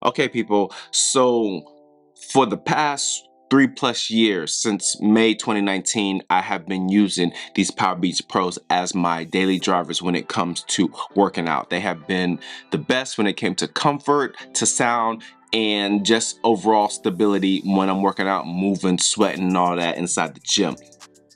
Okay, people, so for the past 3+ years, since May 2019, I have been using these Powerbeats Pros as my daily drivers when it comes to working out. They have been the best when it came to comfort, to sound, and just overall stability when I'm working out, moving, sweating, and all that inside the gym.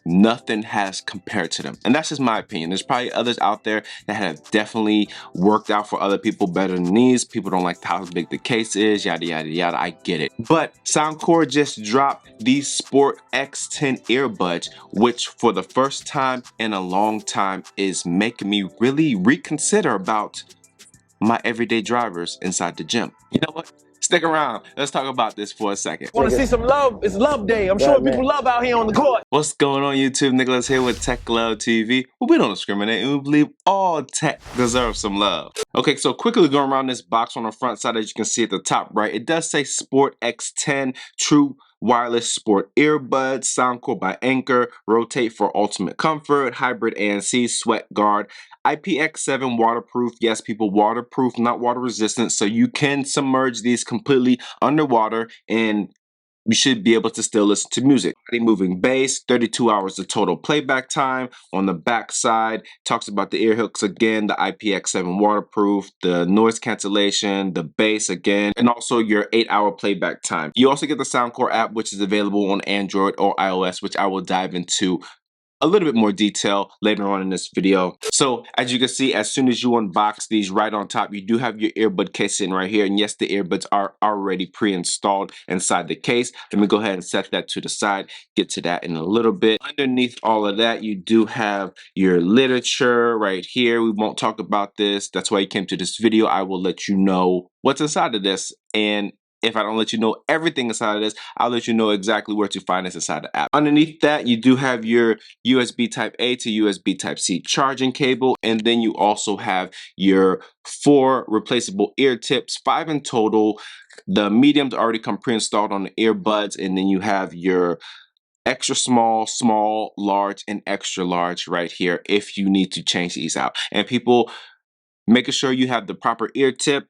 Nothing has compared to them. And that's just my opinion. There's probably others out there that have definitely worked out for other people better than these. People don't like how big the case is, yada, yada, yada. I get it. But Soundcore just dropped these Sport X10 earbuds, which for the first time in a long time is making me really reconsider about my everyday drivers inside the gym. You know what? Stick around. Let's talk about this for a second. Want to see some love? It's love day. I'm showing people love out here on the court. What's going on, YouTube? Nicholas here with Tech Love TV. Well, we don't discriminate and we believe all tech deserves some love. Okay, so quickly going around this box on the front side, as you can see at the top right, it does say Sport X10 True Wireless Sport Earbuds, Soundcore by Anchor, Rotate for ultimate comfort, Hybrid ANC, Sweat Guard, IPX7 waterproof. Yes, people, waterproof, not water resistant, so you can submerge these completely underwater and you should be able to still listen to music. Moving bass, 32 hours of total playback time. On the back side, talks about the ear hooks again, the IPX7 waterproof, the noise cancellation, the bass again, and also your 8-hour playback time. You also get the Soundcore app, which is available on Android or iOS, which I will dive into a little bit more detail later on in this video. So as you can see, as soon as you unbox these, right on top, you do have your earbud case in right here. And yes, the earbuds are already pre-installed inside the case. Let me go ahead and set that to the side, get to that in a little bit. Underneath all of that, you do have your literature right here. We won't talk about this. That's why you came to this video. I will let you know what's inside of this, and if I don't let you know everything inside of this, I'll let you know exactly where to find this inside the app. Underneath that, you do have your USB Type A to USB Type C charging cable, and then you also have your 4 replaceable ear tips, 5 in total. The mediums already come pre-installed on the earbuds, and then you have your extra small, small, large, and extra large right here if you need to change these out. And people, making sure you have the proper ear tip.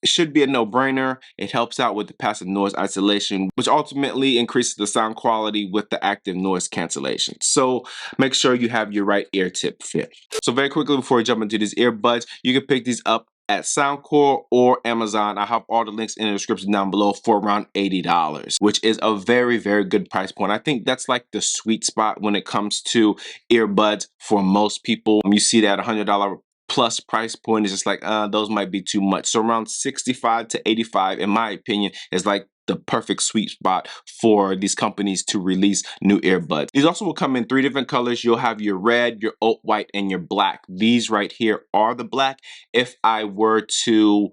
It should be a no-brainer. It helps out with the passive noise isolation, which ultimately increases the sound quality with the active noise cancellation. So make sure you have your right ear tip fit. So very quickly before we jump into these earbuds, you can pick these up at Soundcore or Amazon. I have all the links in the description down below for around $80, which is a very, very good price point. I think that's like the sweet spot when it comes to earbuds for most people. You see that $100 plus price point is just like, those might be too much. So around 65 to 85, in my opinion, is like the perfect sweet spot for these companies to release new earbuds. These also will come in 3 different colors. You'll have your red, your oat white, and your black. These right here are the black. If I were to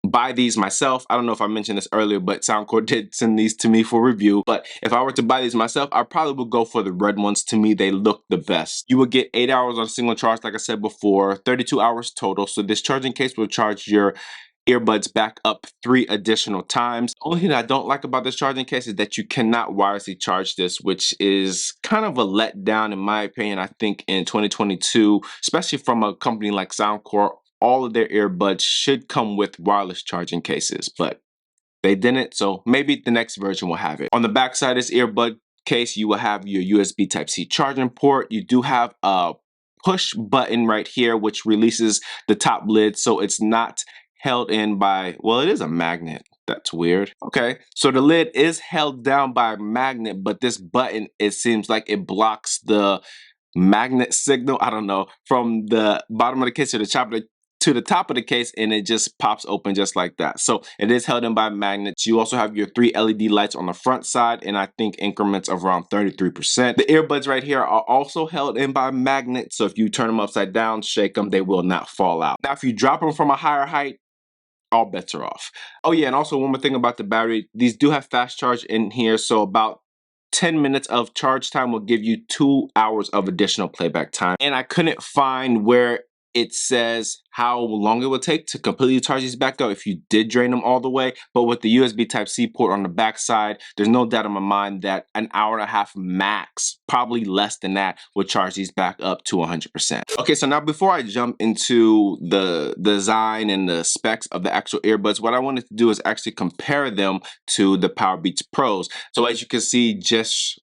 buy these myself, I don't know if I mentioned this earlier, but Soundcore did send these to me for review. But if I were to buy these myself, I probably would go for the red ones. To me, they look the best. You would get 8 hours on a single charge, like I said before, 32 hours total. So this charging case will charge your earbuds back up 3 additional times. The only thing I don't like about this charging case is that you cannot wirelessly charge this, which is kind of a letdown in my opinion. I think in 2022, especially from a company like Soundcore, all of their earbuds should come with wireless charging cases, but they didn't, so maybe the next version will have it. On the back side of this earbud case, you will have your USB Type-C charging port. You do have a push button right here, which releases the top lid, so it's not held in by, well, it is a magnet. That's weird. Okay, so the lid is held down by a magnet, but this button, it seems like it blocks the magnet signal, I don't know, from the bottom of the case to the top of the case, and it just pops open just like that. So it is held in by magnets. You also have your 3 LED lights on the front side, and I think increments of around 33%. The earbuds right here are also held in by magnets, so if you turn them upside down, shake them, they will not fall out. Now if you drop them from a higher height, all bets are off. Oh yeah, and also one more thing about the battery, these do have fast charge in here, so about 10 minutes of charge time will give you 2 hours of additional playback time. And I couldn't find where it says how long it will take to completely charge these back up if you did drain them all the way. But with the USB Type-C port on the back side, there's no doubt in my mind that an hour and a half max, probably less than that, would charge these back up to 100%. Okay, so now before I jump into the design and the specs of the actual earbuds, what I wanted to do is actually compare them to the Powerbeats Pros. So as you can see, just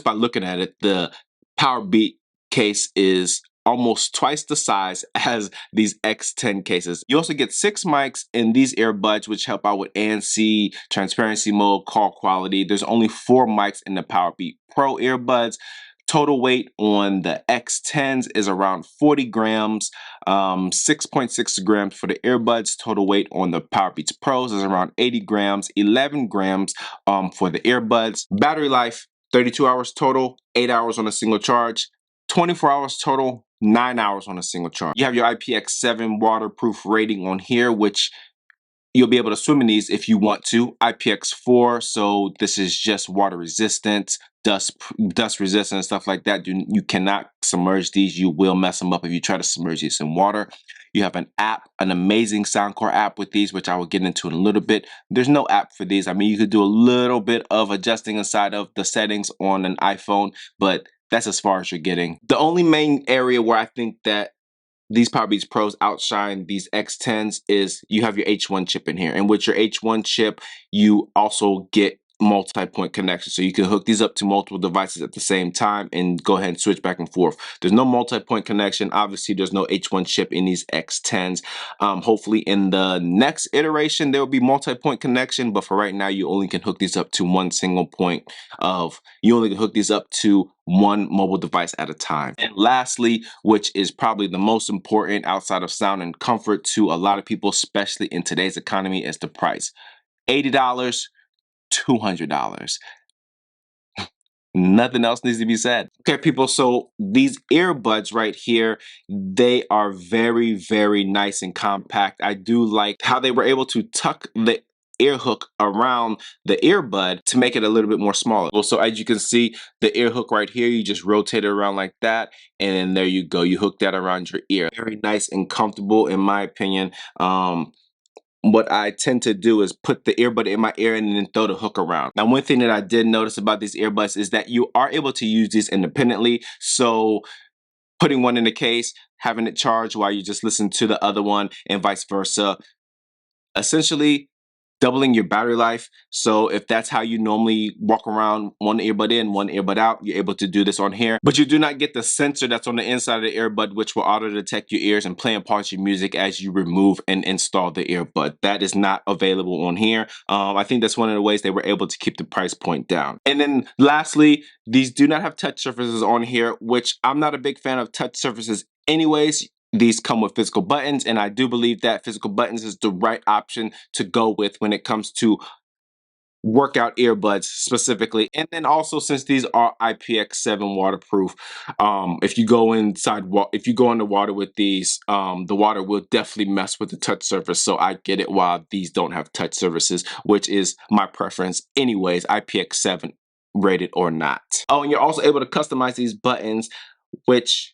by looking at it, the Powerbeat case is almost twice the size as these X10 cases. You also get 6 mics in these earbuds, which help out with ANC, transparency mode, call quality. There's only 4 mics in the Powerbeat Pro earbuds. Total weight on the X10s is around 40 grams, 6.6 grams for the earbuds. Total weight on the Powerbeats Pros is around 80 grams, 11 grams for the earbuds. Battery life, 32 hours total, 8 hours on a single charge. 24 hours total, 9 hours on a single charge. You have your IPX7 waterproof rating on here, which you'll be able to swim in these if you want to. IPX4, so this is just water resistant, dust resistant, and stuff like that. You cannot submerge these. You will mess them up if you try to submerge these in water. You have an app, an amazing Soundcore app with these, which I will get into in a little bit. There's no app for these. I mean, you could do a little bit of adjusting inside of the settings on an iPhone, but that's as far as you're getting. The only main area where I think that these Powerbeats Pros outshine these X10s is you have your H1 chip in here. And with your H1 chip, you also get multi-point connection. So you can hook these up to multiple devices at the same time and go ahead and switch back and forth. There's no multi-point connection. Obviously, there's no H1 chip in these X10s. Hopefully in the next iteration, there will be multi-point connection. But for right now, you only can hook these up to one single point of, you only can hook these up to one mobile device at a time. And lastly, which is probably the most important outside of sound and comfort to a lot of people, especially in today's economy, is the price. $80, $200. Nothing else needs to be said. Okay, people, so these earbuds right here, they are very, very nice and compact. I do like how they were able to tuck the ear hook around the earbud to make it a little bit more smaller. So as you can see, the ear hook right here, you just rotate it around like that, and then there you go. You hook that around your ear. Very nice and comfortable, in my opinion. What I tend to do is put the earbud in my ear and then throw the hook around. Now, one thing that I did notice about these earbuds is that you are able to use these independently. So putting one in the case, having it charge while you just listen to the other one, and vice versa. Essentially, doubling your battery life. So if that's how you normally walk around, one earbud in, one earbud out, you're able to do this on here. But you do not get the sensor that's on the inside of the earbud, which will auto detect your ears and play and pause your music as you remove and install the earbud. That is not available on here. I think that's one of the ways they were able to keep the price point down. And then lastly, these do not have touch surfaces on here, which I'm not a big fan of touch surfaces anyways. These come with physical buttons, and I do believe that physical buttons is the right option to go with when it comes to workout earbuds specifically. And then also, since these are IPX7 waterproof, if you go in the water with these, the water will definitely mess with the touch surface. So I get it why these don't have touch surfaces, which is my preference anyways, IPX7 rated or not. Oh, and you're also able to customize these buttons, which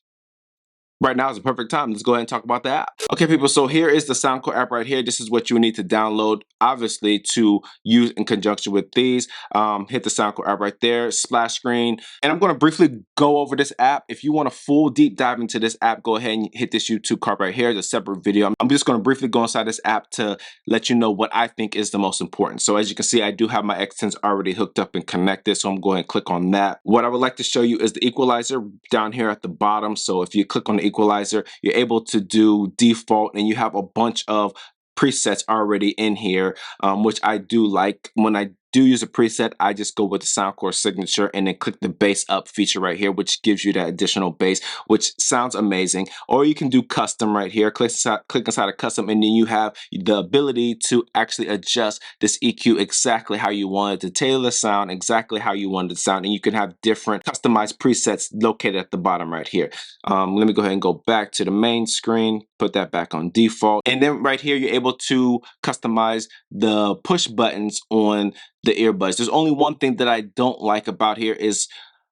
right now is the perfect time. Let's go ahead and talk about the app. Okay, people, so here is the Soundcore app right here. This is what you need to download, obviously, to use in conjunction with these. Hit the Soundcore app right there, splash screen. And I'm going to briefly go over this app. If you want a full deep dive into this app, go ahead and hit this YouTube card right here. It's a separate video. I'm just going to briefly go inside this app to let you know what I think is the most important. So as you can see, I do have my X10s already hooked up and connected. So I'm going to click on that. What I would like to show you is the equalizer down here at the bottom. So if you click on the equalizer, you're able to do default, and you have a bunch of presets already in here, which I do like. When I do use a preset, I just go with the Soundcore signature and then click the bass up feature right here, which gives you that additional bass, which sounds amazing. Or you can do custom right here. Click inside of custom, and then you have the ability to actually adjust this EQ exactly how you want it, to tailor the sound exactly how you want it to sound, and you can have different customized presets located at the bottom right here. Let me go ahead and go back to the main screen, put that back on default, and then right here you're able to customize the push buttons on the earbuds. There's only one thing that I don't like about here is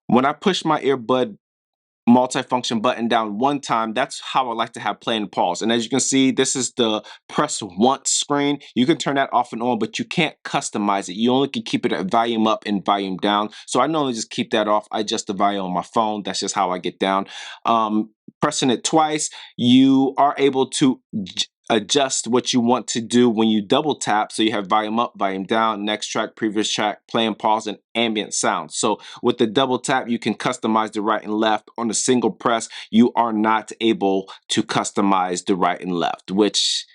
when I push my earbud multifunction button down one time. That's how I like to have play and pause. And as you can see, this is the press once screen. You can turn that off and on, but you can't customize it. You only can keep it at volume up and volume down. So I normally just keep that off. I adjust the volume on my phone. That's just how I get down. Pressing it twice, you are able to adjust what you want to do when you double tap. So you have volume up, volume down, next track, previous track, play and pause, and ambient sound. So with the double tap, you can customize the right and left. On a single press, you are not able to customize the right and left, which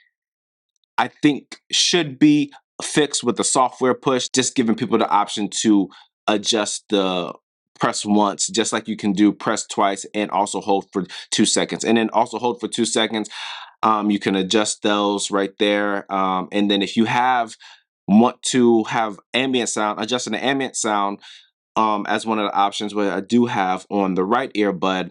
I think should be fixed with the software push, just giving people the option to adjust the press once, just like you can do press twice and also hold for 2 seconds. And then also hold for 2 seconds. You can adjust those right there. And then if you want to have ambient sound, adjusting the ambient sound as one of the options, where I do have on the right earbud,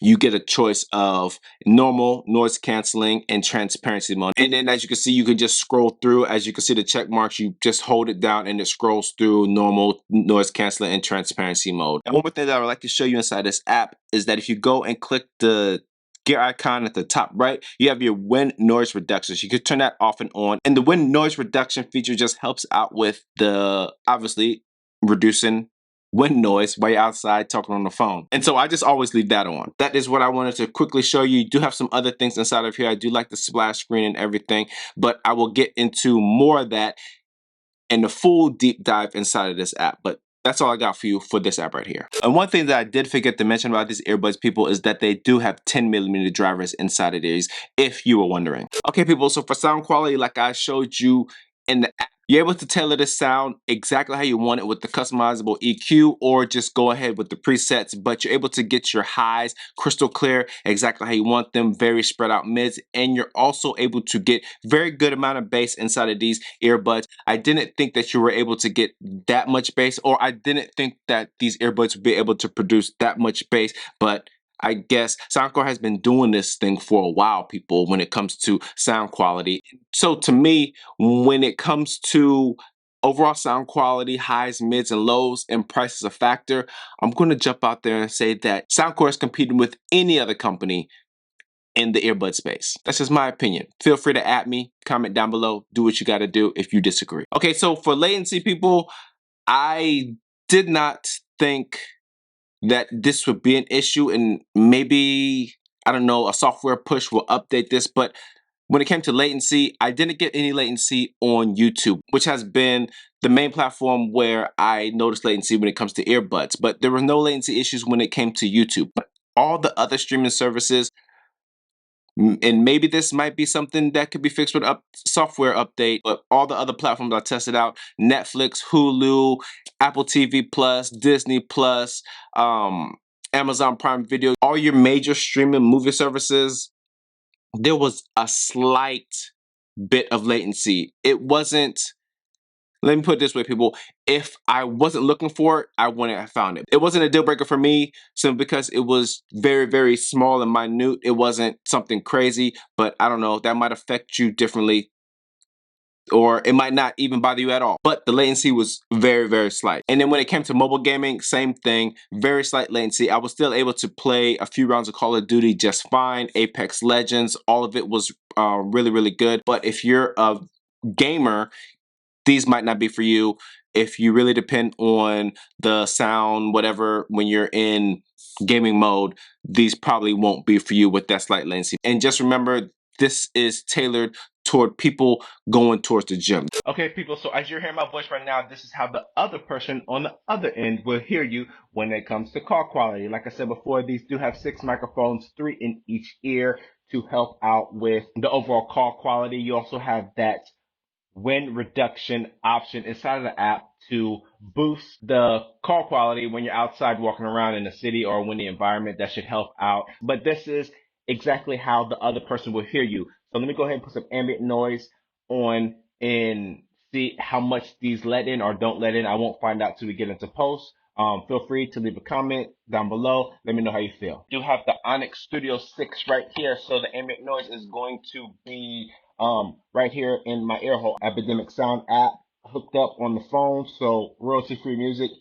you get a choice of normal, noise canceling, and transparency mode. And then as you can see, you can just scroll through. As you can see the check marks, you just hold it down and it scrolls through normal, noise canceling, and transparency mode. And one more thing that I would like to show you inside this app is that if you go and click the gear icon at the top right, you have your wind noise reduction. So you can turn that off and on. And the wind noise reduction feature just helps out with the, obviously, reducing wind noise while you're outside talking on the phone. And so I just always leave that on. That is what I wanted to quickly show you. You do have some other things inside of here. I do like the splash screen and everything, but I will get into more of that in the full deep dive inside of this app. But that's all I got for you for this app right here. And one thing that I did forget to mention about these earbuds, people, is that they do have 10mm drivers inside of these, if you were wondering. Okay, people, so for sound quality, like I showed you in the app, you're able to tailor the sound exactly how you want it with the customizable EQ, or just go ahead with the presets, but you're able to get your highs crystal clear exactly how you want them, very spread out mids, and you're also able to get very good amount of bass inside of these earbuds. I didn't think that you were able to get that much bass, or I didn't think that these earbuds would be able to produce that much bass, but I guess Soundcore has been doing this thing for a while, people, when it comes to sound quality. So to me, when it comes to overall sound quality, highs, mids, and lows, and price is a factor, I'm going to jump out there and say that Soundcore is competing with any other company in the earbud space. That's just my opinion. Feel free to at me, comment down below, do what you got to do if you disagree. Okay, so for latency, people, I did not think that this would be an issue, and maybe, I don't know, a software push will update this, but when it came to latency, I didn't get any latency on YouTube, which has been the main platform where I noticed latency when it comes to earbuds, but there were no latency issues when it came to YouTube. But all the other streaming services, and maybe this might be something that could be fixed with a software update, but all the other platforms I tested out, Netflix, Hulu, Apple TV Plus, Disney Plus, Amazon Prime Video, all your major streaming movie services, there was a slight bit of latency. It wasn't, let me put it this way, people. If I wasn't looking for it, I wouldn't have found it. It wasn't a deal breaker for me, simply because it was very, very small and minute. It wasn't something crazy, but I don't know, that might affect you differently, or it might not even bother you at all. But the latency was very, very slight. And then when it came to mobile gaming, same thing, very slight latency. I was still able to play a few rounds of Call of Duty just fine. Apex Legends, all of it was really, really good. But if you're a gamer, these might not be for you. If you really depend on the sound, whatever, when you're in gaming mode, these probably won't be for you with that slight latency. And just remember, this is tailored toward people going towards the gym. Okay, people, so as you're hearing my voice right now, this is how the other person on the other end will hear you when it comes to call quality. Like I said before, these do have 6 microphones, 3 in each ear, to help out with the overall call quality. You also have that wind reduction option inside of the app to boost the call quality when you're outside walking around in the city or windy environment. That should help out. But this is exactly how the other person will hear you. So let me go ahead and put some ambient noise on and see how much these let in or don't let in. I won't find out till we get into post. Feel free to leave a comment down below. Let me know how you feel. You have the Onyx Studio 6 right here. So the ambient noise is going to be right here in my ear hole. Epidemic Sound app hooked up on the phone, so royalty-free music,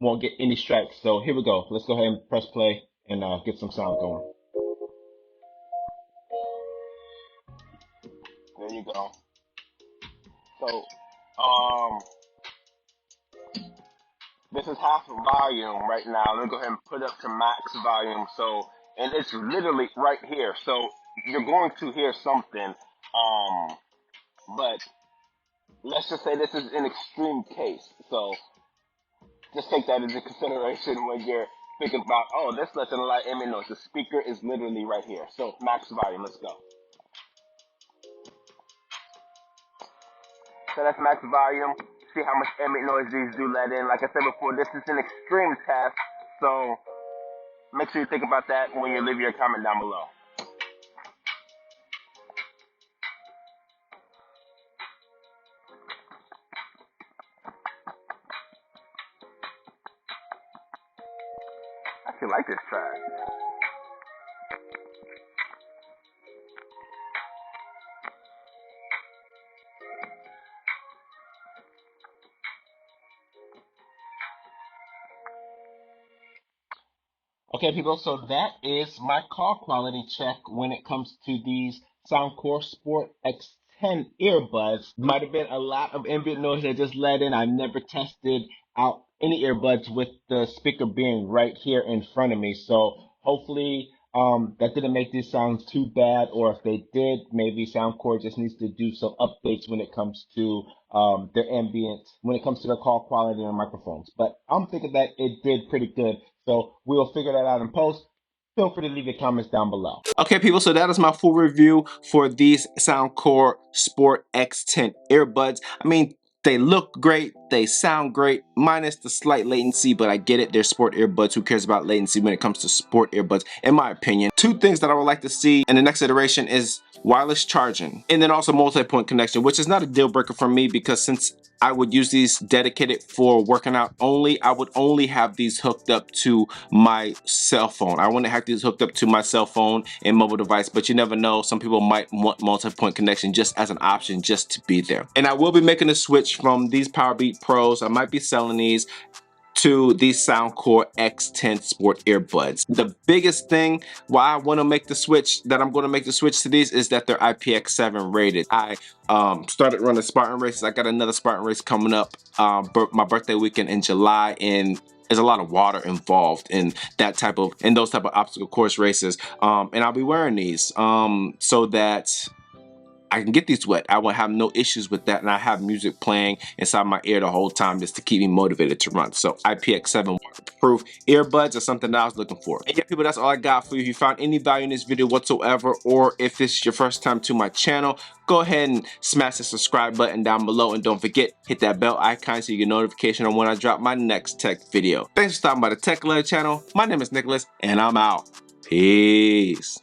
won't get any strikes. So here we go. Let's go ahead and press play and get some sound going. There you go. So, this is half volume right now. Let me go ahead and put up to max volume. So, and it's literally right here. So you're going to hear something. But let's just say this is an extreme case. So just take that into consideration when you're thinking about, oh, this lets in a lot of ambient noise. The speaker is literally right here. So max volume. Let's go. So that's max volume. See how much ambient noise these do let in. Like I said before, this is an extreme test. So make sure you think about that when you leave your comment down below. I actually like this track. Okay, people, so that is my call quality check when it comes to these Soundcore Sport X10 earbuds. Might have been a lot of ambient noise that just let in. I've never tested out any earbuds with the speaker being right here in front of me. So hopefully that didn't make these sound too bad, or if they did, maybe Soundcore just needs to do some updates when it comes to their ambient, when it comes to their call quality and microphones. But I'm thinking that it did pretty good. So we'll figure that out in post. Feel free to leave your comments down below. Okay, people, so that is my full review for these Soundcore Sport X10 earbuds. I mean, they look great, they sound great, minus the slight latency, but I get it, they're sport earbuds. Who cares about latency when it comes to sport earbuds, in my opinion? Two things that I would like to see in the next iteration is wireless charging, and then also multi-point connection, which is not a deal breaker for me, because since I would use these dedicated for working out only, I would only have these hooked up to my cell phone. I wouldn't have these hooked up to my cell phone and mobile device, but you never know. Some people might want multi-point connection just as an option, just to be there. And I will be making a switch from these Powerbeat Pros. I might be selling these to these Soundcore X10 Sport earbuds. The biggest thing why I want to make the switch, that I'm going to make the switch to these, is that they're IPX7 rated. I started running Spartan races. I got another Spartan race coming up my birthday weekend in July, and there's a lot of water involved in those type of obstacle course races, and I'll be wearing these so that I can get these wet. I won't have no issues with that, and I have music playing inside my ear the whole time just to keep me motivated to run. So IPX7 waterproof earbuds are something that I was looking for. And yeah, people, that's all I got for you. If you found any value in this video whatsoever, or if this is your first time to my channel, go ahead and smash the subscribe button down below, and don't forget, hit that bell icon so you get notification on when I drop my next tech video. Thanks for stopping by the Tech Love channel. My name is Nicholas, and I'm out. Peace.